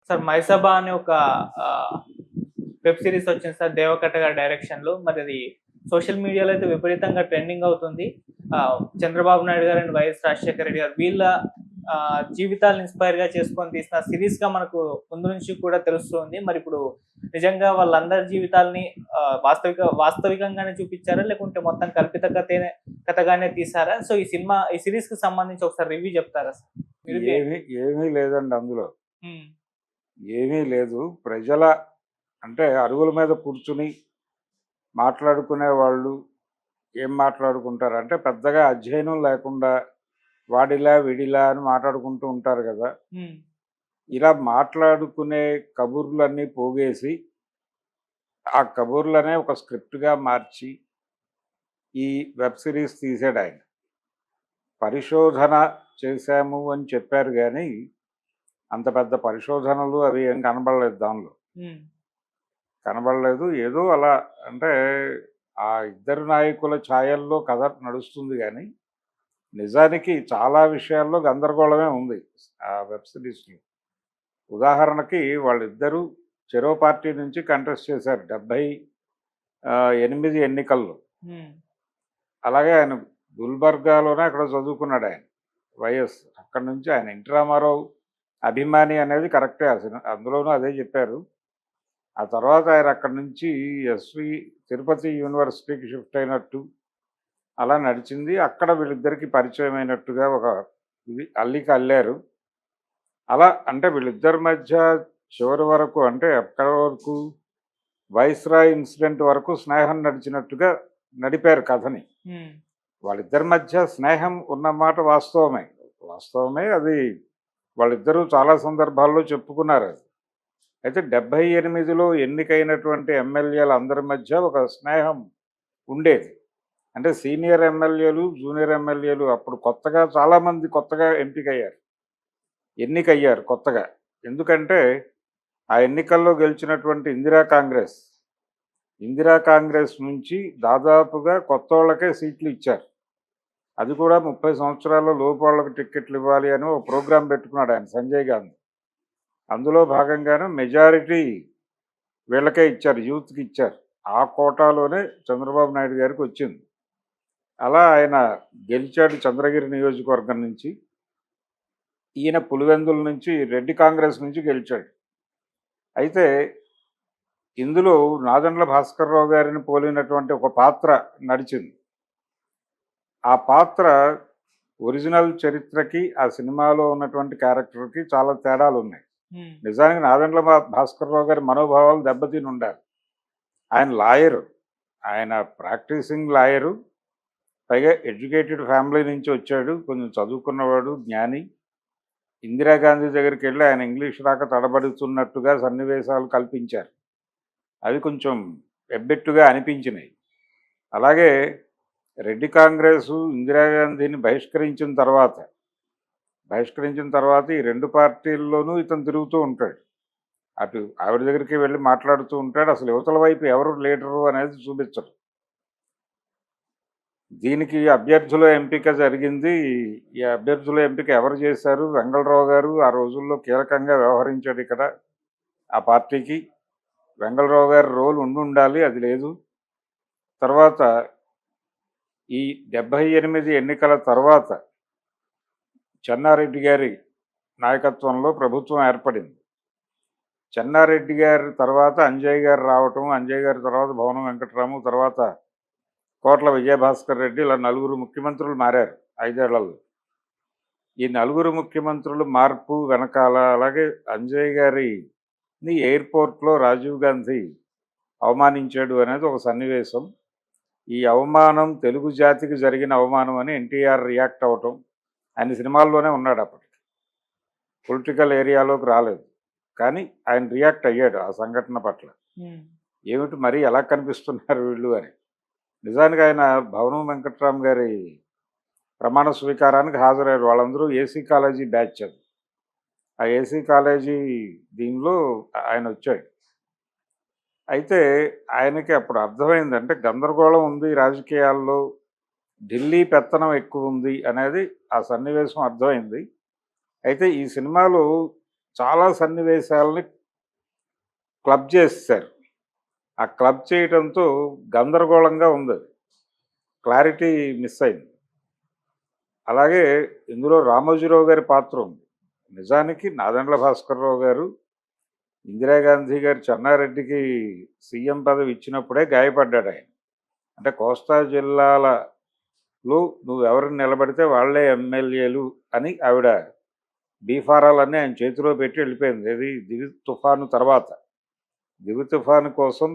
Sir 'మైసభ' అనే ఒక web series వచ్చింది సార్ 'దేవకట్ట' గారి డైరెక్షన్‌లో. మరి అది సోషల్ మీడియాలో అయితే విపరీతంగా ట్రెండింగ్ అవుతుంది. 'చంద్రబాబు నాయుడు' గారు అండ్ 'వైఎస్ రాజశేఖర రెడ్డి' గారు వీళ్ళ జీవితాలను ఇన్‌స్పైర్‌గా చేసుకొని తీసిన సీరీస్‌గా మనకు ముందు నుంచి కూడా తెలుస్తుంది. మరిప్పుడు నిజంగా వాళ్ళందరి జీవితాల్ని వాస్తవికంగానే చూపిచ్చారా? లేకుంటే మొత్తం కల్పిత కథగానే తీశారా? సో, ఈ సీరీస్‌కి సంబంధించి ఒకసారి రివ్యూ చెప్తారా సార్? ఏమీ లేదండి అందులో. హ్మ్. ఏమీ లేదు. అంటే అరుగుల మీద కూర్చుని మాట్లాడుకునే వాళ్ళు ఏం మాట్లాడుకుంటారంటే పెద్దగా అధ్యయనం లేకుండా వాడిలా, వీడిలా అని మాట్లాడుకుంటూ ఉంటారు గదా! హ్మ్. ఇలా మాట్లాడుకునే కబుర్లన్నీ పోగేసి, ఆ కబుర్లనే ఒక స్క్రిప్ట్‌గా మార్చి, ఈ వెబ్ సీరీస్ తీసాడాయన. పరిశోధన చేశాము అని చెప్పారు గానీ, అంత పెద్ద పరిశోధనలు అవి ఏం కనబడలేదు దానిలో. హ్మ్. కనబడలేదు. ఏదో అలా అంటే ఆ ఇద్దరు నాయకుల ఛాయల్లో కథ నడుస్తుంది గానీ, నిజానికి చాలా విషయాల్లో గందరగోళమే ఉంది ఆ వెబ్ సిరీస్‌లో. ఉదాహరణకి వాళ్ళిద్దరూ చెరో పార్టీ నుంచి కంటెస్ట్ చేశారు 78 ఎన్నికల్లో. హ్మ్. అలాగే ఆయన గుల్బర్గాలోనే ఎక్కడో చదువుకున్నాడాయన. వైఎస్. అక్కడి నుంచి ఆయన ఎన్టీ రామారావు అభిమాని అనేది కరెక్టే అందులోనూ అదే చెప్పారు. ఆ తర్వాత ఆయన అక్కడి నుంచి తిరుపతి యూనివర్సిటీకి షిఫ్ట్ అయినట్టు అలా నడిచింది. అక్కడ వీళ్ళిద్దరికీ పరిచయమైనట్టుగా ఒక ఇది అల్లిక అల్లారు. అలా అంటే వీళ్ళిద్దరి మధ్య చివరి వరకు అంటే ఎక్కడి వరకు వైస్రాయ్ ఇన్సిడెంట్ వరకు స్నేహం నడిచినట్టుగా నడిపారు కథని. హ్మ్. వాళ్ళిద్దరి మధ్య స్నేహం ఉన్నమాట వాస్తవమే. వాస్తవమే అది వాళ్ళిద్దరూ చాలా సందర్భాల్లో చెప్పుకున్నారది. అయితే 78లో ఎన్నికైనటువంటి ఎమ్మెల్యేల అందరి మధ్య ఒక స్నేహం ఉండేది. అంటే సీనియర్ ఎమ్మెల్యేలు, జూనియర్ ఎమ్మెల్యేలు అప్పుడు చాలామంది కొత్తగా ఎన్నికయ్యారు కొత్తగా. ఎందుకంటే ఆ ఎన్నికల్లో గెలిచినటువంటి ఇందిరా కాంగ్రెస్ నుంచి దాదాపుగా కొత్తోళ్ళకే సీట్లు ఇచ్చారు. అది కూడా 30 సంవత్సరాల లోపోళ్ళకి టిక్కెట్లు ఇవ్వాలి అని ఒక ప్రోగ్రాం పెట్టుకున్నాడు ఆయన సంజయ్ గాంధీ. అందులో భాగంగానే మెజారిటీ వీళ్ళకే ఇచ్చారు, యూత్‌కి ఇచ్చారు. ఆ కోటాలోనే చంద్రబాబు నాయుడు గారికి వచ్చింది. అలా ఆయన గెలిచాడు చంద్రగిరి నియోజకవర్గం నుంచి. ఈయన పులివెందుల నుంచి రెడ్డి కాంగ్రెస్ నుంచి గెలిచాడు. అయితే ఇందులో నాదెండ్ల భాస్కర్‌రావు గారిని పోలినటువంటి ఒక పాత్ర నడిచింది. ఆ పాత్ర ఒరిజినల్ చరిత్రకి, ఆ సినిమాలో ఉన్నటువంటి క్యారెక్టర్‌కి చాలా తేడాలున్నాయి. హ్మ్. నిజానికి నాదెండ్ల భాస్కర్‌రావు గారి మనోభావాలు దెబ్బతిని ఉండాలి. ఆయన లాయరు. ఆయన ప్రాక్టీసింగ్ లాయరు. పైగా ఎడ్యుకేటెడ్ ఫ్యామిలీ నుంచి వచ్చాడు. కొంచెం చదువుకున్నవాడు, జ్ఞాని. ఇందిరాగాంధీ దగ్గరికెళ్ళి ఆయన ఇంగ్లీష్ రాక తడబడుతున్నట్టుగా సన్నివేశాలు కల్పించారు. అవి కొంచెం ఎబ్బెట్టుగా అనిపించినాయి. అలాగే రెడ్డి కాంగ్రెసు ఇందిరాగాంధీని బహిష్కరించిన తర్వాత ఈ 2 పార్టీల్లోనూ ఇతను తిరుగుతూ ఉంటాడు. అటు ఆవిడ దగ్గరికి వెళ్ళి మాట్లాడుతూ ఉంటాడు. అసలు యువతల వైపు ఎవరు లీడరు అనేది చూపించరు. దీనికి అభ్యర్థుల ఎంపిక జరిగింది. ఈ అభ్యర్థుల ఎంపిక ఎవరు చేశారు? వెంగళరావు గారు ఆ రోజుల్లో కీలకంగా వ్యవహరించాడు ఇక్కడ ఆ పార్టీకి. వెంగళరావు గారి రోల్ ఉండాలి, అది లేదు. తర్వాత ఈ 78 ఎన్నికల తర్వాత చెన్నారెడ్డి గారి నాయకత్వంలో ప్రభుత్వం ఏర్పడింది. చెన్నారెడ్డి గారి తర్వాత అంజయ్య గారు రావటం, అంజయ్య గారి తర్వాత భవనం వెంకటరాము, తర్వాత కోట్ల విజయభాస్కర్ రెడ్డి, ఇలా నలుగురు ముఖ్యమంత్రులు మారారు 5 ఏళ్లలో. ఈ నలుగురు ముఖ్యమంత్రులు మార్పు వెనకాల అలాగే అంజయ్య గారిని ఎయిర్పోర్ట్లో రాజీవ్ గాంధీ అవమానించాడు అనేది ఒక సన్నివేశం. ఈ అవమానం తెలుగు జాతికి జరిగిన అవమానం అని ఎన్టీఆర్ రియాక్ట్ అవ్వటం. ఆయన సినిమాల్లోనే ఉన్నాడు అప్పటికి. పొలిటికల్ ఏరియాలోకి రాలేదు. కానీ ఆయన రియాక్ట్ అయ్యాడు ఆ సంఘటన పట్ల. ఏమిటి మరీ ఎలా కనిపిస్తున్నారు వీళ్ళు అని. నిజానికి ఆయన భవనం వెంకట్రామ్ గారి ప్రమాణ స్వీకారానికి హాజరయ్యారు. వాళ్ళందరూ ఏసీ కాలేజీ బ్యాచ్ అది. ఆ ఏసీ కాలేజీ దీనిలో ఆయన వచ్చాడు. అయితే ఆయనకి అప్పుడు అర్థమైంది, అంటే గందరగోళం ఉంది రాజకీయాల్లో, ఢిల్లీ పెత్తనం ఎక్కువ ఉంది అనేది ఆ సన్నివేశం అర్థమైంది. అయితే ఈ సినిమాలో చాలా సన్నివేశాలని క్లబ్ చేసేసారు. ఆ క్లబ్ చేయటంతో గందరగోళంగా ఉంది అది. క్లారిటీ మిస్ అయింది. అలాగే ఇందులో రామోజీరావు గారి పాత్ర ఉంది. నిజానికి నాదెండ్ల భాస్కర్‌రావు గారు, ఇందిరాగాంధీ గారు చెన్నారెడ్డికి సీఎం పదవి ఇచ్చినప్పుడే గాయపడ్డాడాయన. అంటే కోస్తా జిల్లాలలో నువ్వెవరిని నిలబడితే వాళ్ళే ఎమ్మెల్యేలు అని ఆవిడ బీఫారాలన్నీ ఆయన చేతిలో పెట్టి వెళ్ళిపోయింది. ఏది దివి తుఫాను తర్వాత. దివి తుఫాను కోసం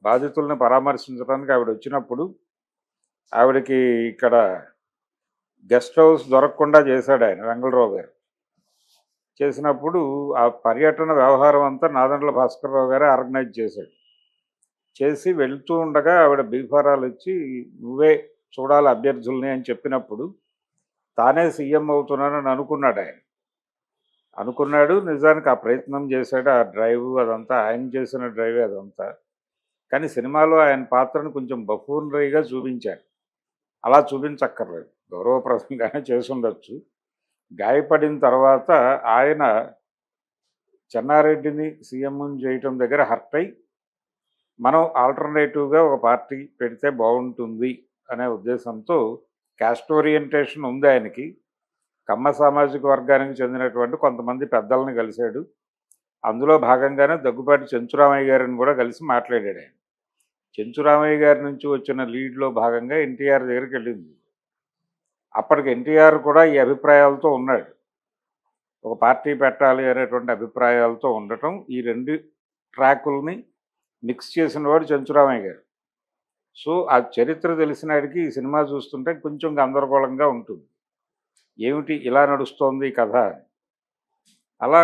బాధితుల్ని పరామర్శించడానికి ఆవిడ వచ్చినప్పుడు ఆవిడకి ఇక్కడ గెస్ట్ హౌస్ దొరకకుండా చేశాడు ఆయన వెంగళరావు గారు. చేసినప్పుడు ఆ పర్యటన వ్యవహారం అంతా నాదెండ్ల భాస్కర్‌రావు గారే ఆర్గనైజ్ చేశాడు. చేసి వెళ్తూ ఉండగా ఆవిడ బీఫారాలు ఇచ్చి నువ్వే చూడాలి అభ్యర్థుల్ని అని చెప్పినప్పుడు తానే సీఎం అవుతున్నానని అనుకున్నాడు ఆయన. అనుకున్నాడు, నిజానికి ఆ ప్రయత్నం చేశాడు. ఆ డ్రైవ్ అదంతా ఆయన చేసిన డ్రైవే అదంతా. కానీ సినిమాలో ఆయన పాత్రను కొంచెం బఫూనరీగా చూపించారు. అలా చూపించక్కర్లేదు, గౌరవప్రదంగానే చేసుండొచ్చు. గాయపడిన తర్వాత ఆయన చెన్నారెడ్డిని సీఎంని చేయటం దగ్గర హర్ట్ అయి మనం ఆల్టర్నేటివ్గా ఒక పార్టీ పెడితే బాగుంటుంది అనే ఉద్దేశంతో క్యాస్ట్ ఓరియంటేషన్ ఉంది ఆయనకి. కమ్మ సామాజిక వర్గానికి చెందినటువంటి కొంతమంది పెద్దల్ని కలిశాడు. అందులో భాగంగానే దగ్గుబాటి చెంచురామయ్య గారిని కూడా కలిసి మాట్లాడాడు ఆయన. చెంచురామయ్య గారి నుంచి వచ్చిన లీడ్లో భాగంగా ఎన్టీఆర్ దగ్గరికి వెళ్ళింది. అప్పటికి ఎన్టీఆర్ కూడా ఈ అభిప్రాయాలతో ఉన్నాడు. ఒక పార్టీ పెట్టాలి అనేటువంటి అభిప్రాయాలతో ఉండటం, ఈ రెండు ట్రాకుల్ని మిక్స్ చేసిన వాడు చెంచురామయ్య గారు. సో ఆ చరిత్ర తెలిసినాడికి ఈ సినిమా చూస్తుంటే కొంచెం గందరగోళంగా ఉంటుంది. ఏమిటి ఇలా నడుస్తోంది ఈ కథ అని. అలా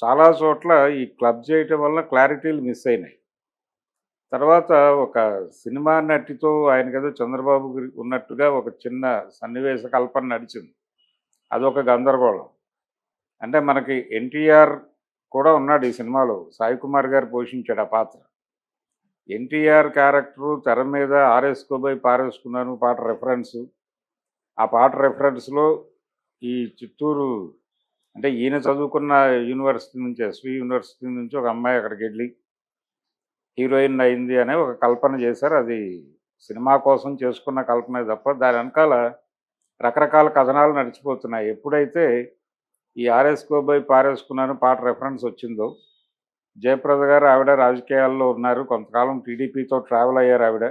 చాలా చోట్ల ఈ క్లబ్ చేయటం వల్ల క్లారిటీలు మిస్ అయినాయి. తర్వాత ఒక సినిమా నటితో ఆయనకేదో చంద్రబాబు ఉన్నట్టుగా ఒక చిన్న సన్నివేశ కల్పన నడిచింది. అదొక గందరగోళం. అంటే మనకి ఎన్టీఆర్ కూడా ఉన్నాడు ఈ సినిమాలో. సాయి కుమార్ గారు పోషించాడు ఆ పాత్ర. ఎన్టీఆర్ క్యారెక్టరు తెర మీద ఆరేసుకోబోయి పారేసుకున్నాను పాట రెఫరెన్సు. ఆ పాట రెఫరెన్స్లో ఈ చిత్తూరు అంటే ఈయన చదువుకున్న యూనివర్సిటీ నుంచి, ఎస్వి యూనివర్సిటీ నుంచి ఒక అమ్మాయి అక్కడికి వెళ్ళి హీరోయిన్ అయింది అనే ఒక కల్పన చేశారు. అది సినిమా కోసం చేసుకున్న కల్పనే తప్ప దాని వెనకాల రకరకాల కథనాలు నడిచిపోతున్నాయి. ఎప్పుడైతే ఈ ఆరేసుకోబోయి పారేసుకున్నాను పాట రెఫరెన్స్ వచ్చిందో, జయప్రద గారు ఆవిడ రాజకీయాల్లో ఉన్నారు, కొంతకాలం టీడీపీతో ట్రావెల్ అయ్యారు ఆవిడ.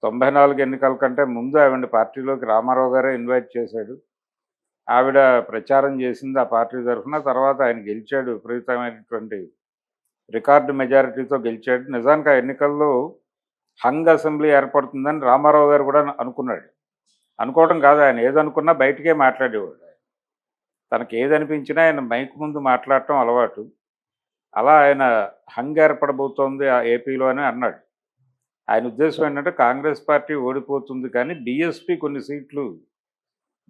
94 ఎన్నికల కంటే ముందు ఆవిడ పార్టీలోకి రామారావు గారే ఇన్వైట్ చేశాడు. ఆవిడ ప్రచారం చేసింది ఆ పార్టీ తరఫున. తర్వాత ఆయన గెలిచాడు, విపరీతమైనటువంటి రికార్డు మెజారిటీతో గెలిచాడు. నిజానికి ఆ ఎన్నికల్లో హంగ్ అసెంబ్లీ ఏర్పడుతుందని రామారావు గారు కూడా అనుకున్నాడు. అనుకోవడం కాదు, ఆయన ఏదనుకున్నా బయటికే మాట్లాడేవాడు. తనకి ఏదనిపించినా ఆయన మైక్ ముందు మాట్లాడటం అలవాటు. అలా ఆయన హంగ్ ఏర్పడబోతోంది ఆ ఏపీలో అని అన్నాడు. ఆయన ఉద్దేశం ఏంటంటే కాంగ్రెస్ పార్టీ ఓడిపోతుంది కానీ బీఎస్పీ కొన్ని సీట్లు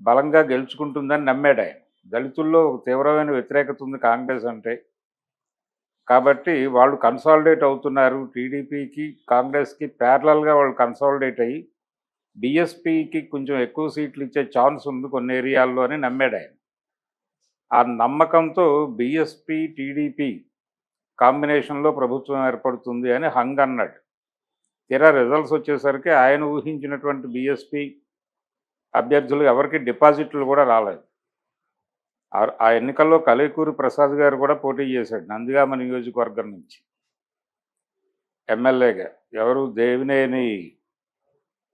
బలంగా గెలుచుకుంటుందని నమ్మాడు ఆయన. దళితుల్లో ఒక తీవ్రమైన వ్యతిరేకత ఉంది కాంగ్రెస్ అంటే. కాబట్టి వాళ్ళు కన్సాలిడేట్ అవుతున్నారు. టీడీపీకి కాంగ్రెస్కి ప్యారలల్గా వాళ్ళు కన్సాలిడేట్ అయ్యి బీఎస్పీకి కొంచెం ఎక్కువ సీట్లు ఇచ్చే ఛాన్స్ ఉంది కొన్ని ఏరియాల్లో అని నమ్మాడు ఆయన. ఆ నమ్మకంతో బీఎస్పీ టీడీపీ కాంబినేషన్లో ప్రభుత్వం ఏర్పడుతుంది అని హంగ్ అన్నాడు. తీరా రిజల్ట్స్ వచ్చేసరికి ఆయన ఊహించినటువంటి బీఎస్పీ అభ్యర్థులు ఎవరికి డిపాజిట్లు కూడా రాలేదు. ఆ ఎన్నికల్లో కలేకూరి ప్రసాద్ గారు కూడా పోటీ చేశాడు నందిగామ నియోజకవర్గం నుంచి ఎమ్మెల్యేగా. ఎవరు, దేవినేని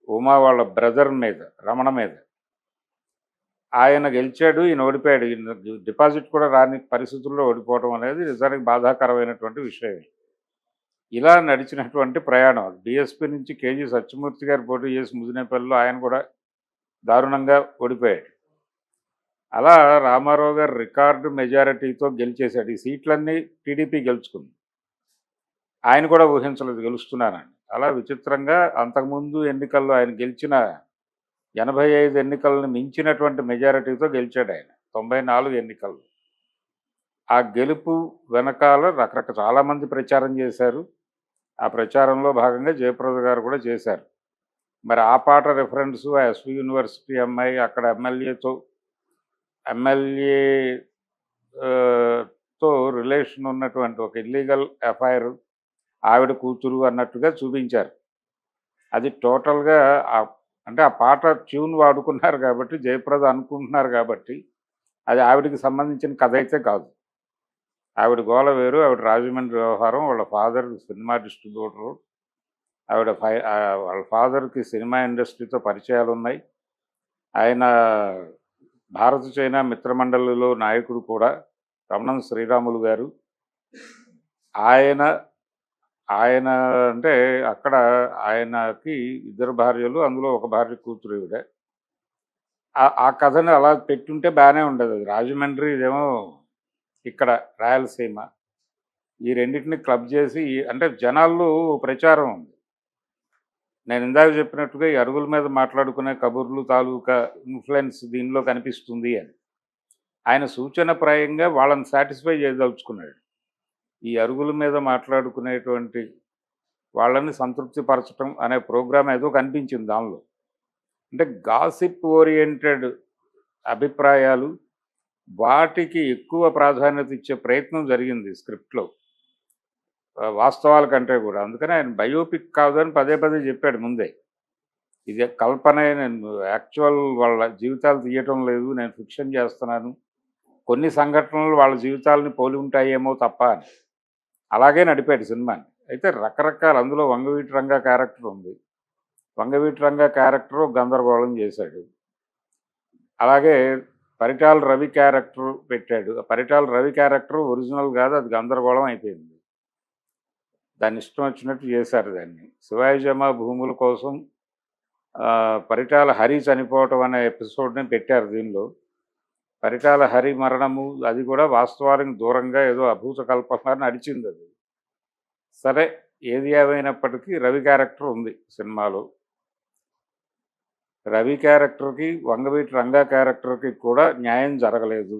ఉమా వాళ్ళ బ్రదర్ మీద, రమణ మీద. ఆయన గెలిచాడు, ఈయన ఓడిపోయాడు. ఈయన డిపాజిట్ కూడా రాని పరిస్థితుల్లో ఓడిపోవడం అనేది నిజానికి బాధాకరమైనటువంటి విషయం. ఇలా నడిచినటువంటి ప్రయాణం. బీఎస్పీ నుంచి కేజీ సత్యమూర్తి గారు పోటీ చేసి ముదినేపల్లిలో ఆయన కూడా దారుణంగా ఓడిపోయాడు. అలా రామారావు గారు రికార్డు మెజారిటీతో గెలిచేశాడు. ఈ సీట్లన్నీ టీడీపీ గెలుచుకుంది. ఆయన కూడా ఊహించలేదు గెలుస్తున్నానని. అలా విచిత్రంగా అంతకుముందు ఎన్నికల్లో ఆయన గెలిచిన 85 ఎన్నికలను మించినటువంటి మెజారిటీతో గెలిచాడు ఆయన 94 ఎన్నికల్లో. ఆ గెలుపు వెనకాల చాలామంది ప్రచారం చేశారు. ఆ ప్రచారంలో భాగంగా జయప్రద గారు కూడా చేశారు. మరి ఆ పాట రెఫరెన్సు ఆ ఎస్వి యూనివర్సిటీ అమ్మాయి అక్కడ ఎమ్మెల్యేతో తో రిలేషన్ ఉన్నటువంటి ఒక ఇల్లీగల్ ఎఫ్ఐఆర్ ఆవిడ కూతురు అన్నట్టుగా చూపించారు. అది టోటల్‌గా అంటే ఆ పాట ట్యూన్ వాడుకున్నారు కాబట్టి, జయప్రద అనుకుంటున్నారు కాబట్టి, అది ఆవిడకి సంబంధించిన కథ అయితే కాదు. ఆవిడ గోల వేరు. ఆవిడ రాజమండ్రి వ్యవహారం. వాళ్ళ ఫాదర్ సినిమా డిస్ట్రిబ్యూటరు. వాళ్ళ ఫాదర్‌కి సినిమా ఇండస్ట్రీతో పరిచయాలున్నాయి. ఆయన భారత చైనా మిత్రమండలిలో నాయకుడు కూడా రమణం శ్రీరాములు గారు. ఆయన ఆయన అంటే అక్కడ ఆయనకి ఇద్దరు భార్యలు, అందులో ఒక భార్య కూతురు ఈవిడ. ఆ కథని అలా పెట్టుంటే బానే ఉండేది. రాజమండ్రి ఇదేమో ఇక్కడ రాయలసీమ. ఈ రెండిటిని క్లబ్ చేసి అంటే జనాల్లో ప్రచారం ఉంది. నేను ఇందాక చెప్పినట్టుగా ఈ అరుగుల మీద మాట్లాడుకునే కబుర్లు తాలూకా ఇన్‌ఫ్లుయెన్స్ దీనిలో కనిపిస్తుంది అని. ఆయన సూచనప్రాయంగా వాళ్ళని సాటిస్ఫై చేయదలుచుకున్నాడు. ఈ అరుగుల మీద మాట్లాడుకునేటువంటి వాళ్ళని సంతృప్తిపరచటం అనే ప్రోగ్రామ్ ఏదో కనిపించింది దానిలో. అంటే గాసిప్ ఓరియెంటెడ్ అభిప్రాయాలు, వాటికి ఎక్కువ ప్రాధాన్యత ఇచ్చే ప్రయత్నం జరిగింది స్క్రిప్ట్‌లో. వాస్తవాల కంటే కూడా. అందుకని ఆయన బయోపిక్ కాదని పదే పదే చెప్పాడు ముందే. ఇది కల్పనే, నేను యాక్చువల్ వాళ్ళ జీవితాలు తీయటం లేదు, నేను ఫిక్షన్ చేస్తున్నాను. కొన్ని సంఘటనలు వాళ్ళ జీవితాలని పోలి ఉంటాయేమో తప్ప అని. అలాగే నడిపాడు సినిమాని. అయితే రకరకాల అందులో వంగవీటి రంగా క్యారెక్టర్ ఉంది. వంగవీటి రంగా క్యారెక్టరు గందరగోళం చేశాడు. అలాగే పరిటాల రవి క్యారెక్టర్ పెట్టాడు. పరిటాల రవి క్యారెక్టర్ ఒరిజినల్ కాదు, అది గందరగోళం అయిపోయింది. దాన్ని ఇష్టం వచ్చినట్టు చేశారు దాన్ని. శివాజీజమా భూముల కోసం పరిటాల హరి చనిపోవటం అనే ఎపిసోడ్ని పెట్టారు దీనిలో. పరిటాల హరి మరణము అది కూడా వాస్తవానికి దూరంగా ఏదో అభూత కల్పన నడిచింది అది. సరే, ఏది ఏమైనప్పటికీ రవి క్యారెక్టర్ ఉంది సినిమాలో. రవి క్యారెక్టర్కి, వంగవీటి రంగా క్యారెక్టర్కి కూడా న్యాయం జరగలేదు,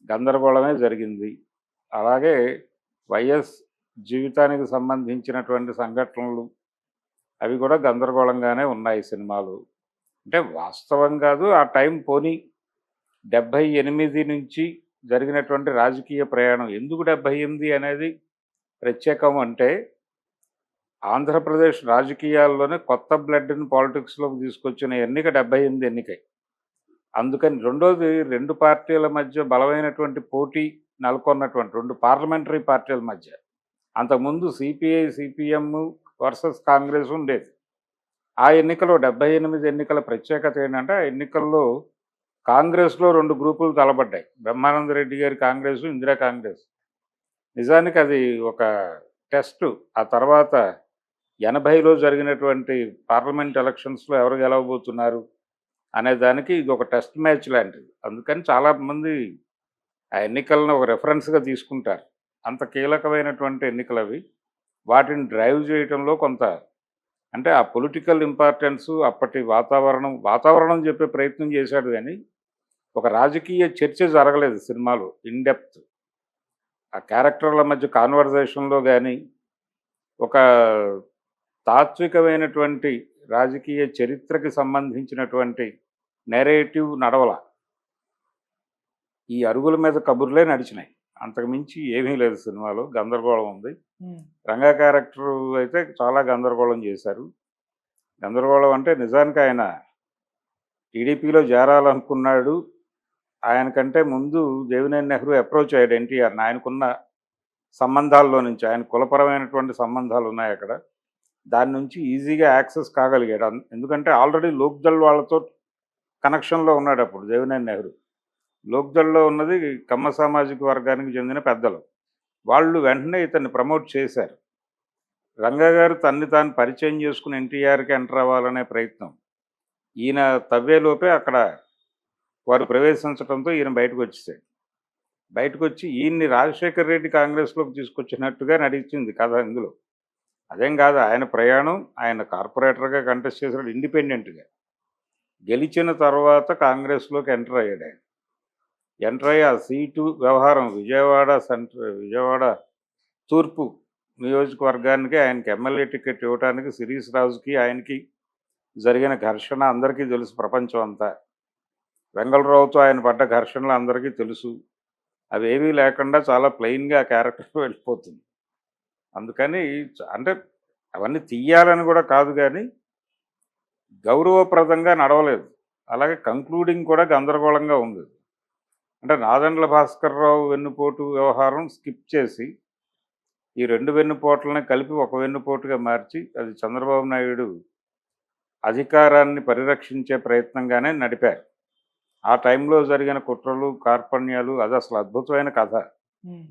గందరగోళమే జరిగింది. అలాగే వైఎస్ జీవితానికి సంబంధించినటువంటి సంఘటనలు అవి కూడా గందరగోళంగానే ఉన్నాయి సినిమాలు. అంటే వాస్తవం కాదు, ఆ టైం పోనీ 78 నుంచి జరిగినటువంటి రాజకీయ ప్రయాణం. ఎందుకు 78 అనేది ప్రత్యేకం అంటే, ఆంధ్రప్రదేశ్ రాజకీయాల్లోనే కొత్త బ్లడ్ని పాలిటిక్స్లోకి తీసుకొచ్చిన ఎన్నిక 78 ఎన్నికై. అందుకని రెండోది, రెండు పార్టీల మధ్య బలమైనటువంటి పోటీ నెలకొన్నటువంటి రెండు పార్లమెంటరీ పార్టీల మధ్య. అంతకుముందు సిపిఐ సిపిఎం వర్సెస్ కాంగ్రెస్ ఉండేది. ఆ ఎన్నికలో 78 ఎన్నికల ప్రత్యేకత ఏంటంటే, ఆ ఎన్నికల్లో కాంగ్రెస్లో రెండు గ్రూపులు తలబడ్డాయి. బ్రహ్మానంద రెడ్డి గారి కాంగ్రెస్, ఇందిరా కాంగ్రెస్. నిజానికి అది ఒక టెస్టు. ఆ తర్వాత 80లో జరిగినటువంటి పార్లమెంట్ ఎలక్షన్స్లో ఎవరు గెలవబోతున్నారు అనే దానికి ఇది ఒక టెస్ట్ మ్యాచ్ లాంటిది. అందుకని చాలామంది ఆ ఎన్నికలను ఒక రెఫరెన్స్గా తీసుకుంటారు. అంత కీలకమైనటువంటి ఎన్నికలు అవి. వాటిని డ్రైవ్ చేయటంలో కొంత అంటే ఆ పొలిటికల్ ఇంపార్టెన్సు, అప్పటి వాతావరణం చెప్పే ప్రయత్నం చేశాడు కానీ ఒక రాజకీయ చర్చ జరగలేదు సినిమాలో ఇన్ డెప్త్. ఆ క్యారెక్టర్ల మధ్య కాన్వర్జేషన్లో కానీ ఒక తాత్వికమైనటువంటి రాజకీయ చరిత్రకి సంబంధించినటువంటి నెరేటివ్ నడవల. ఈ అరుగుల మీద కబుర్లే నడిచినాయి. అంతకుమించి ఏమీ లేదు సినిమాలో. గందరగోళం ఉంది. రంగా క్యారెక్టర్ అయితే చాలా గందరగోళం చేశారు. గందరగోళం అంటే నిజానికి ఆయన టీడీపీలో చేరాలనుకున్నాడు. ఆయనకంటే ముందు దేవినేని నెహ్రూ అప్రోచ్ అయ్యాడు ఎన్టీఆర్ని. ఆయనకున్న సంబంధాల్లో నుంచి, ఆయన కులపరమైనటువంటి సంబంధాలు ఉన్నాయి అక్కడ. దాని నుంచి ఈజీగా యాక్సెస్ కాగలిగాడు. ఎందుకంటే ఆల్రెడీ లోక్దళ్ వాళ్ళతో కనెక్షన్లో ఉన్నాడు అప్పుడు దేవినేని నెహ్రూ. లోక్దళ్లో ఉన్నది కమ్మ సామాజిక వర్గానికి చెందిన పెద్దలు. వాళ్ళు వెంటనే ఇతన్ని ప్రమోట్ చేశారు. రంగా గారు తన్ని తాను పరిచయం చేసుకుని ఎన్టీఆర్కి ఎంటర్ అవ్వాలనే ప్రయత్నం. ఈయన తవ్వేలోపే అక్కడ వారు ప్రవేశించడంతో ఈయన బయటకు వచ్చేసాడు. బయటకు వచ్చి ఈయన్ని రాజశేఖర్ రెడ్డి కాంగ్రెస్లోకి తీసుకొచ్చినట్టుగా నడిచింది కథ ఇందులో. అదేం కాదు, ఆయన ప్రయాణం, ఆయన కార్పొరేటర్గా కంటెస్ట్ చేశాడు ఇండిపెండెంట్గా. గెలిచిన తర్వాత కాంగ్రెస్లోకి ఎంటర్ అయ్యాడు ఆయన. ఎంటర్ అయ్యి ఆ సీటు వ్యవహారం విజయవాడ తూర్పు నియోజకవర్గానికి ఆయనకి ఎమ్మెల్యే టికెట్ ఇవ్వడానికి శిరీష్ రాజుకి ఆయనకి జరిగిన ఘర్షణ అందరికీ తెలుసు, ప్రపంచం అంతా. వెంగళరావుతో ఆయన పడ్డ ఘర్షణలు అందరికీ తెలుసు. అవేవీ లేకుండా చాలా ప్లెయిన్గా ఆ క్యారెక్టర్ వెళ్ళిపోతుంది. అందుకని అంటే అవన్నీ తీయాలని కూడా కాదు కానీ గౌరవప్రదంగా నడవలేదు. అలాగే కంక్లూడింగ్ కూడా గందరగోళంగా ఉంది. అంటే నాదెండ్ల భాస్కర్‌రావు వెన్నుపోటు వ్యవహారం స్కిప్ చేసి, ఈ 2 వెన్నుపోట్లని కలిపి ఒక వెన్నుపోటుగా మార్చి, అది చంద్రబాబు నాయుడు అధికారాన్ని పరిరక్షించే ప్రయత్నంగానే నడిపారు. ఆ టైంలో జరిగిన కుట్రలు, కార్పణ్యాలు అదసలు అద్భుతమైన కథ. హ్మ్.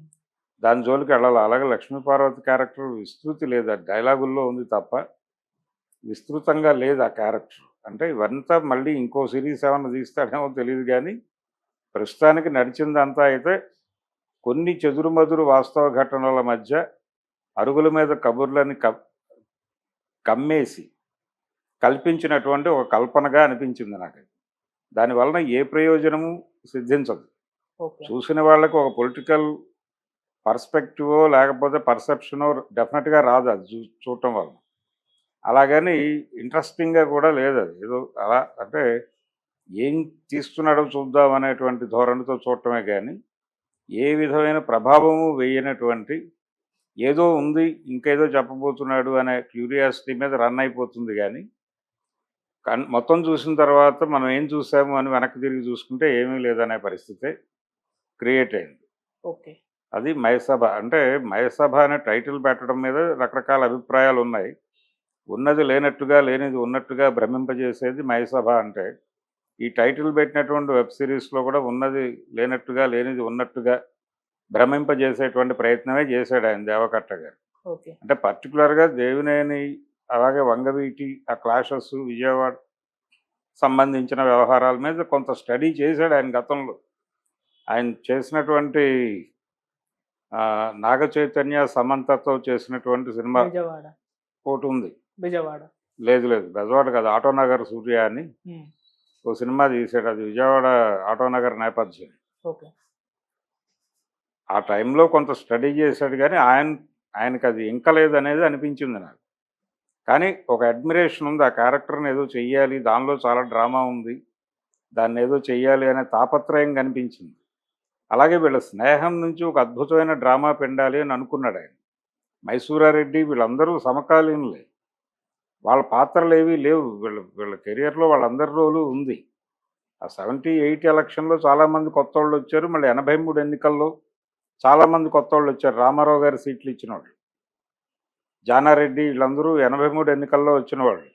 దాని జోలికి వెళ్ళాలి. అలాగే లక్ష్మీపార్వతి క్యారెక్టర్ విస్తృతి లేదు. అది డైలాగుల్లో ఉంది తప్ప, విస్తృతంగా లేదు ఆ క్యారెక్టర్. అంటే ఇవంతా మళ్ళీ ఇంకో సీరీస్ ఏమన్నా తీస్తాడేమో తెలీదు గానీ, ప్రస్తుతానికి నడిచిందంతా అయితే కొన్ని చెదురుమదురు వాస్తవ ఘటనల మధ్య అరుగుల మీద కబుర్లని కమ్మేసి కల్పించినటువంటి ఒక కల్పనగా అనిపించింది నాకు. దానివలన ఏ ప్రయోజనము సిద్ధించదు. ఓకే. చూసిన వాళ్ళకి ఒక పొలిటికల్ పర్స్పెక్టివో లేకపోతే పర్సెప్షనో డెఫినెట్గా రాదు అది చూడటం వలన. అలాగని ఇంట్రెస్టింగ్గా కూడా లేదు అది. ఏదో అలా అంటే ఏం తీస్తున్నాడో చూద్దాం అనేటువంటి ధోరణితో చూడటమే కానీ ఏ విధమైన ప్రభావము వేయనటువంటి ఏదో ఉంది ఇంకేదో చెప్పబోతున్నాడు అనే క్యూరియాసిటీ మీద రన్ అయిపోతుంది కానీ మొత్తం చూసిన తర్వాత మనం ఏం చూసాము అని వెనక్కి తిరిగి చూసుకుంటే ఏమీ లేదనే పరిస్థితి క్రియేట్ అయింది. ఓకే. అది మయసభ. అంటే మయసభ అనే టైటిల్ పెట్టడం మీద రకరకాల అభిప్రాయాలు ఉన్నాయి. ఉన్నది లేనట్టుగా లేనిది ఉన్నట్టుగా భ్రమింపజేసేది మయసభ అంటే ఈ టైటిల్ పెట్టినటువంటి వెబ్ సిరీస్లో కూడా ఉన్నది లేనట్టుగా లేనిది ఉన్నట్టుగా భ్రమింపజేసేటువంటి ప్రయత్నమే చేశాడు ఆయన దేవకట్ట గారు. ఓకే. అంటే పర్టికులర్గా దేవినేని అలాగే వంగవీటి ఆ క్లాషెస్ విజయవాడ సంబంధించిన వ్యవహారాల మీద కొంత స్టడీ చేశాడు ఆయన గతంలో. ఆయన చేసినటువంటి నాగ చైతన్య సమంతతో చేసినటువంటి సినిమా విజయవాడ. ఒకటి ఉంది. విజయవాడ. లేదు లేదు బెజవాడ కాదు, ఆటోనగర్ సూర్య అని ఓ సినిమా తీశాడు. అది విజయవాడ ఆటోనగర్ నేపథ్యం. ఓకే. ఆ టైంలో కొంత స్టడీ చేశాడు కానీ ఆయనకి అది ఇంకలేదు అనేది అనిపించింది నాకు. కానీ ఒక అడ్మిరేషన్ ఉంది, ఆ క్యారెక్టర్ని ఏదో చెయ్యాలి, దానిలో చాలా డ్రామా ఉంది, దాన్ని ఏదో చెయ్యాలి అనే తాపత్రయం కనిపించింది. అలాగే వీళ్ళ స్నేహం నుంచి ఒక అద్భుతమైన డ్రామా పెండాలి అని అనుకున్నాడు ఆయన. మైసూరారెడ్డి వీళ్ళందరూ సమకాలీనులే, వాళ్ళ పాత్రలు ఏవీ లేవు. వీళ్ళ కెరియర్లో వాళ్ళందరి రోలు ఉంది. ఆ 78 ఎలక్షన్లో చాలామంది కొత్త వాళ్ళు వచ్చారు. మళ్ళీ 83 ఎన్నికల్లో చాలామంది కొత్త వాళ్ళు వచ్చారు. రామారావు గారి సీట్లు ఇచ్చిన వాళ్ళు, జానారెడ్డి వీళ్ళందరూ 83 ఎన్నికల్లో వచ్చిన వాళ్ళు.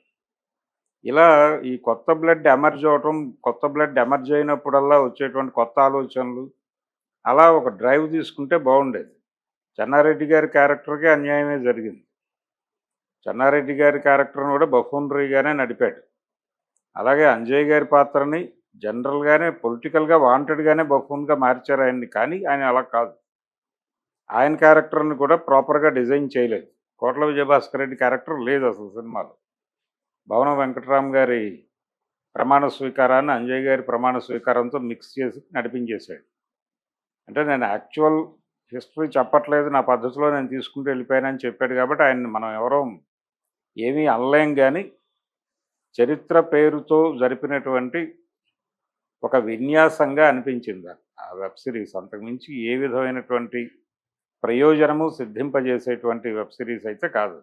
ఇలా ఈ కొత్త బ్లడ్ ఎమర్జ్ అవటం, కొత్త బ్లడ్ ఎమర్జ్ అయినప్పుడల్లా వచ్చేటువంటి కొత్త ఆలోచనలు, అలా ఒక డ్రైవ్ తీసుకుంటే బాగుండేది. చెన్నారెడ్డి గారి క్యారెక్టర్కి అన్యాయమే జరిగింది. చెన్నారెడ్డి గారి క్యారెక్టర్ని కూడా బఫూనరీగానే నడిపాడు. అలాగే అంజయ్ గారి పాత్రని జనరల్గానే పొలిటికల్గా వాంటెడ్గానే బఫూన్గా మార్చారు ఆయన్ని. కానీ ఆయన అలా కాదు. ఆయన క్యారెక్టర్ని కూడా ప్రాపర్గా డిజైన్ చేయలేదు. కోట్ల విజయభాస్కర్ రెడ్డి క్యారెక్టర్ లేదు అసలు సినిమాలో. భవనం వెంకటరామ్ గారి ప్రమాణ స్వీకారాన్ని అంజయ్ గారి ప్రమాణ స్వీకారంతో మిక్స్ చేసి నడిపించేశాడు. అంటే నేను యాక్చువల్ హిస్టరీ చెప్పట్లేదు, నా పద్ధతిలో నేను తీసుకుంటూ వెళ్ళిపోయానని చెప్పాడు కాబట్టి ఆయన్ని మనం ఎవరో ఏమీ అనలేం. కానీ చరిత్ర పేరుతో జరిపినటువంటి ఒక విన్యాసంగా అనిపించింది ఆ వెబ్ సిరీస్. అంతకుమించి ఏ విధమైనటువంటి ప్రయోజనము సిద్ధింపజేసేటువంటి వెబ్ సిరీస్ అయితే కాదు.